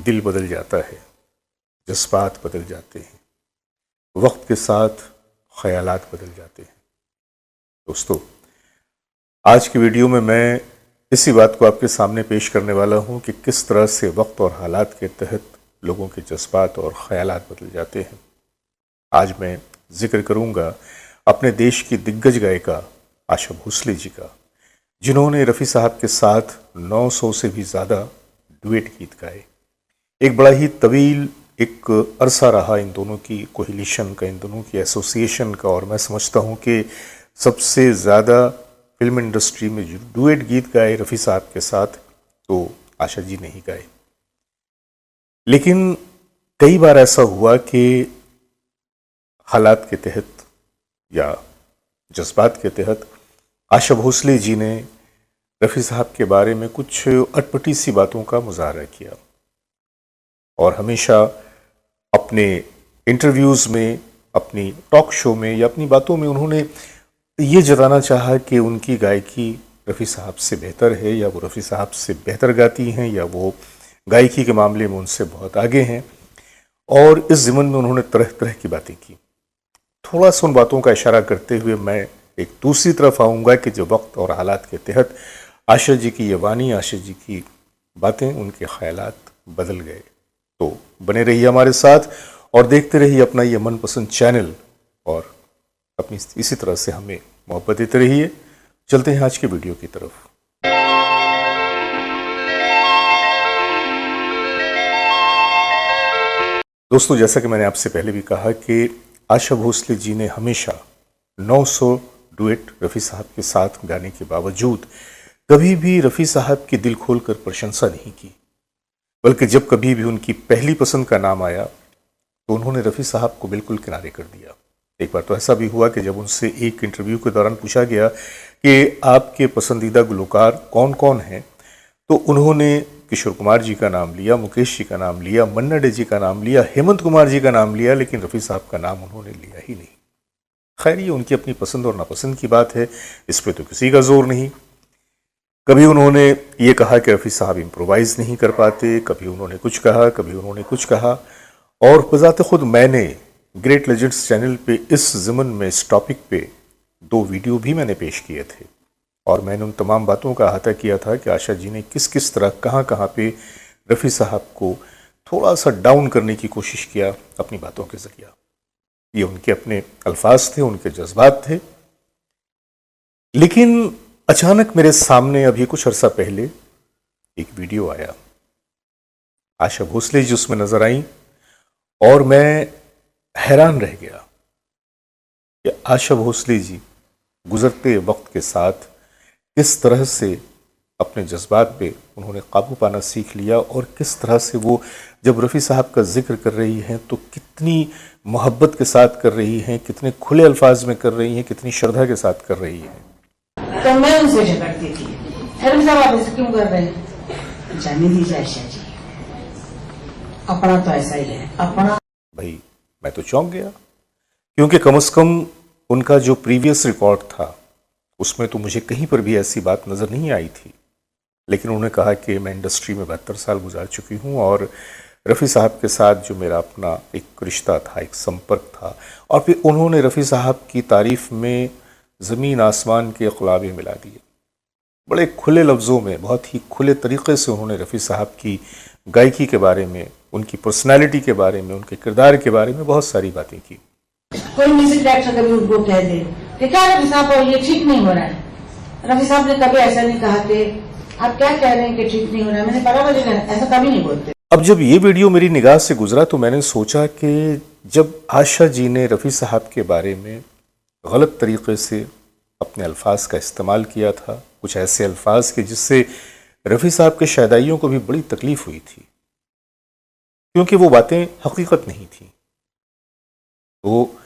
दिल बदल जाता है, जज्बात बदल जाते हैं, वक्त के साथ ख्यालात बदल जाते हैं। दोस्तों, आज की वीडियो में मैं इसी बात को आपके सामने पेश करने वाला हूं कि किस तरह से वक्त और हालात के तहत लोगों के जज्बात और ख्यालात बदल जाते हैं। आज मैं जिक्र करूंगा अपने देश की दिग्गज गायिका आशा भोसले जी का, जिन्होंने रफ़ी साहब के साथ 900 से भी ज़्यादा डुएट गीत गाए। एक बड़ा ही तवील एक अरसा रहा इन दोनों की कोहिलिशन का, इन दोनों की एसोसिएशन का, और मैं समझता हूँ कि सबसे ज़्यादा फिल्म इंडस्ट्री में जो डुएट गीत गाए रफ़ी साहब के साथ तो आशा जी ने ही गाए। लेकिन कई बार ऐसा हुआ कि हालात के तहत या जज्बात के तहत आशा भोसले जी ने रफ़ी साहब के बारे में कुछ अटपटी सी बातों का मुजाहरा किया, और हमेशा अपने इंटरव्यूज़ में, अपनी टॉक शो में या अपनी बातों में उन्होंने ये जताना चाहा कि उनकी गायकी रफ़ी साहब से बेहतर है, या वो रफ़ी साहब से बेहतर गाती हैं, या वो गायकी के मामले में उनसे बहुत आगे हैं। और इस ज़िमन में उन्होंने तरह तरह की बातें की। थोड़ा सा उन बातों का इशारा करते हुए मैं एक दूसरी तरफ आऊँगा कि जो वक्त और हालात के तहत आशा जी की ये वाणी, आशा जी की बातें, उनके ख्यालात बदल गए। तो बने रहिए हमारे साथ और देखते रहिए अपना ये मनपसंद चैनल, और अपनी इसी तरह से हमें मोहब्बत देते रहिए। चलते हैं आज के वीडियो की तरफ। दोस्तों, जैसा कि मैंने आपसे पहले भी कहा कि आशा भोसले जी ने हमेशा 900 डुएट रफ़ी साहब के साथ गाने के बावजूद कभी भी रफ़ी साहब की दिल खोलकर प्रशंसा नहीं की, बल्कि जब कभी भी उनकी पहली पसंद का नाम आया तो उन्होंने रफ़ी साहब को बिल्कुल किनारे कर दिया। एक बार तो ऐसा भी हुआ कि जब उनसे एक इंटरव्यू के दौरान पूछा गया कि आपके पसंदीदा गुलकार कौन कौन हैं, तो उन्होंने किशोर कुमार जी का नाम लिया, मुकेश जी का नाम लिया, मन्ना डे जी का नाम लिया, हेमंत कुमार जी का नाम लिया, लेकिन रफ़ी साहब का नाम उन्होंने लिया ही नहीं। खैर, ये उनकी अपनी पसंद और नापसंद की बात है, इस पर तो किसी का जोर नहीं। कभी उन्होंने ये कहा कि रफ़ी साहब इम्प्रोवाइज़ नहीं कर पाते, कभी उन्होंने कुछ कहा, कभी उन्होंने कुछ कहा। और बज़ाते खुद मैंने ग्रेट लेजेंड्स चैनल पे इस ज़िमन में, इस टॉपिक पे 2 वीडियो भी मैंने पेश किए थे, और मैंने उन तमाम बातों का अहाता किया था कि आशा जी ने किस किस तरह, कहाँ कहाँ पे रफ़ी साहब को थोड़ा सा डाउन करने की कोशिश किया अपनी बातों के ज़रिए। ये उनके अपने अल्फाज थे, उनके जज्बात थे। लेकिन अचानक मेरे सामने अभी कुछ अर्सा पहले एक वीडियो आया, आशा भोसले जी उसमें नज़र आई, और मैं हैरान रह गया कि आशा भोसले जी गुज़रते वक्त के साथ किस तरह से अपने जज्बात पे उन्होंने काबू पाना सीख लिया, और किस तरह से वो जब रफ़ी साहब का जिक्र कर रही हैं तो कितनी मोहब्बत के साथ कर रही हैं, कितने खुले अल्फाज में कर रही हैं, कितनी श्रद्धा के साथ कर रही हैं। तो मैं उनसे झगड़ती थी, रफ़ी साहब आप ऐसे क्यों कर रहे हैं? जाने दीजिए आयशा जी, अपना तो ऐसा ही है, अपना। भाई, मैं तो चौंक गया, क्योंकि कम से कम उनका जो प्रीवियस रिकॉर्ड था उसमें तो मुझे कहीं पर भी ऐसी बात नज़र नहीं आई थी। लेकिन उन्होंने कहा कि मैं इंडस्ट्री में 72 साल गुजार चुकी हूँ, और रफ़ी साहब के साथ जो मेरा अपना एक रिश्ता था, एक संपर्क था, और फिर उन्होंने रफ़ी साहब की तारीफ़ में ज़मीन आसमान के ख़ुलाबे मिला दिए। बड़े खुले लफ्ज़ों में, बहुत ही खुले तरीक़े से उन्होंने रफ़ी साहब की गायकी के बारे में, उनकी पर्सनैलिटी के बारे में, उनके किरदार के बारे में बहुत सारी बातें की। कोई म्यूजिक डायरेक्टर कभी उनको कह दे कि क्या रफ़ी साहब ये ठीक नहीं हो रहा है, रफ़ी साहब ने कभी ऐसा नहीं कहा कि आप क्या कह रहे हैं कि ठीक नहीं हो रहा है। मैंने बराबर ऐसा कभी नहीं बोलते। अब जब ये वीडियो मेरी निगाह से गुजरा तो मैंने सोचा कि जब आशा जी ने रफ़ी साहब के बारे में गलत तरीके से अपने अल्फाज का इस्तेमाल किया था, कुछ ऐसे अल्फाज के जिससे रफ़ी साहब के शहदाइयों को भी बड़ी तकलीफ़ हुई थी, क्योंकि वो बातें हकीकत नहीं थी। तो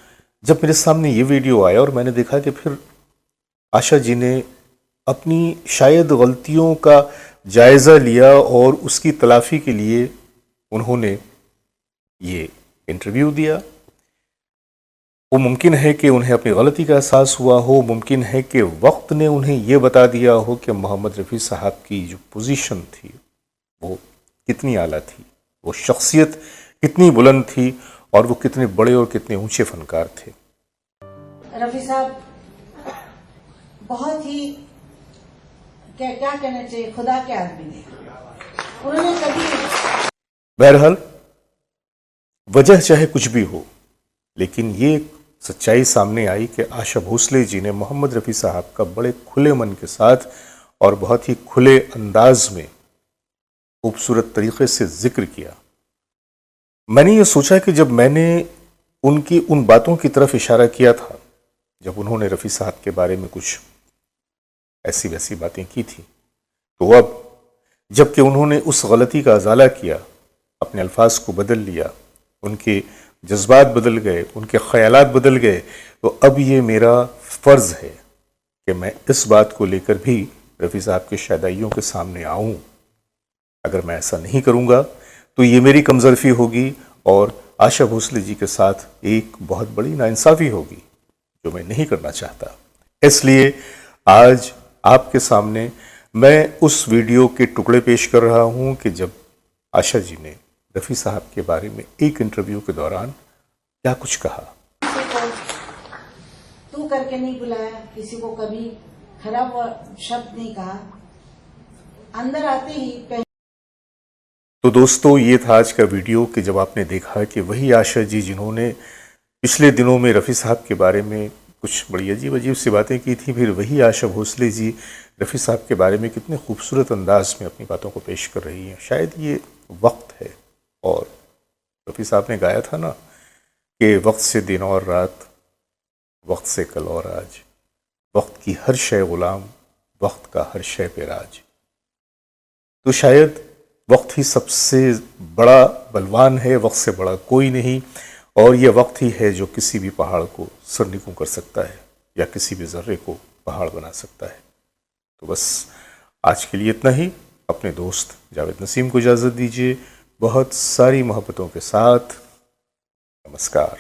जब मेरे सामने ये वीडियो आया और मैंने देखा कि फिर आशा जी ने अपनी शायद गलतियों का जायज़ा लिया और उसकी तलाफ़ी के लिए उन्होंने ये इंटरव्यू दिया। वो मुमकिन है कि उन्हें अपनी गलती का एहसास हुआ हो, मुमकिन है कि वक्त ने उन्हें ये बता दिया हो कि मोहम्मद रफ़ी साहब की जो पोजीशन थी वो कितनी आला थी, वो शख्सियत कितनी बुलंद थी और वो कितने बड़े और कितने ऊंचे फनकार थे। रफी साहब बहुत ही क्या कहना चाहिए, खुदा के आदमी थे। उन्होंने कभी बहरहाल वजह चाहे कुछ भी हो, लेकिन ये सच्चाई सामने आई कि आशा भोसले जी ने मोहम्मद रफ़ी साहब का बड़े खुले मन के साथ और बहुत ही खुले अंदाज में खूबसूरत तरीके से जिक्र किया। मैंने ये सोचा कि जब मैंने उनकी उन बातों की तरफ इशारा किया था, जब उन्होंने रफ़ी साहब के बारे में कुछ ऐसी वैसी बातें की थी, तो अब जबकि उन्होंने उस गलती का अजाला किया, अपने अल्फाज को बदल लिया, उनके जज्बात बदल गए, उनके ख्यालात बदल गए, तो अब ये मेरा फ़र्ज़ है कि मैं इस बात को लेकर भी रफ़ी साहब के शहदाइयों के सामने आऊँ। अगर मैं ऐसा नहीं करूँगा तो ये मेरी कमज़रफ़ी होगी और आशा भोसले जी के साथ एक बहुत बड़ी नाइंसाफ़ी होगी, जो मैं नहीं करना चाहता। इसलिए आज आपके सामने मैं उस वीडियो के टुकड़े पेश कर रहा हूँ कि जब आशा जी ने रफ़ी साहब के बारे में एक इंटरव्यू के दौरान क्या कुछ कहा। तू करके नहीं बुलाया, किसी को कभी खराब शब्द नहीं कहा, अंदर आते ही। तो दोस्तों, ये था आज का वीडियो कि जब आपने देखा कि वही आशा जी जिन्होंने पिछले दिनों में रफ़ी साहब के बारे में कुछ बड़ी अजीब अजीब सी बातें की थी, फिर वही आशा भोसले जी रफ़ी साहब के बारे में कितने खूबसूरत अंदाज में अपनी बातों को पेश कर रही हैं। शायद ये वक्त है, और रफ़ी साहब ने गाया था ना कि वक्त से दिन और रात, वक्त से कल और आज, वक्त की हर शय गुलाम, वक्त का हर शय पे राज। तो शायद वक्त ही सबसे बड़ा बलवान है, वक्त से बड़ा कोई नहीं, और यह वक्त ही है जो किसी भी पहाड़ को सरनिगू कर सकता है या किसी भी ज़र्रे को पहाड़ बना सकता है। तो बस आज के लिए इतना ही। अपने दोस्त जावेद नसीम को इजाज़त दीजिए, बहुत सारी मोहब्बतों के साथ। नमस्कार।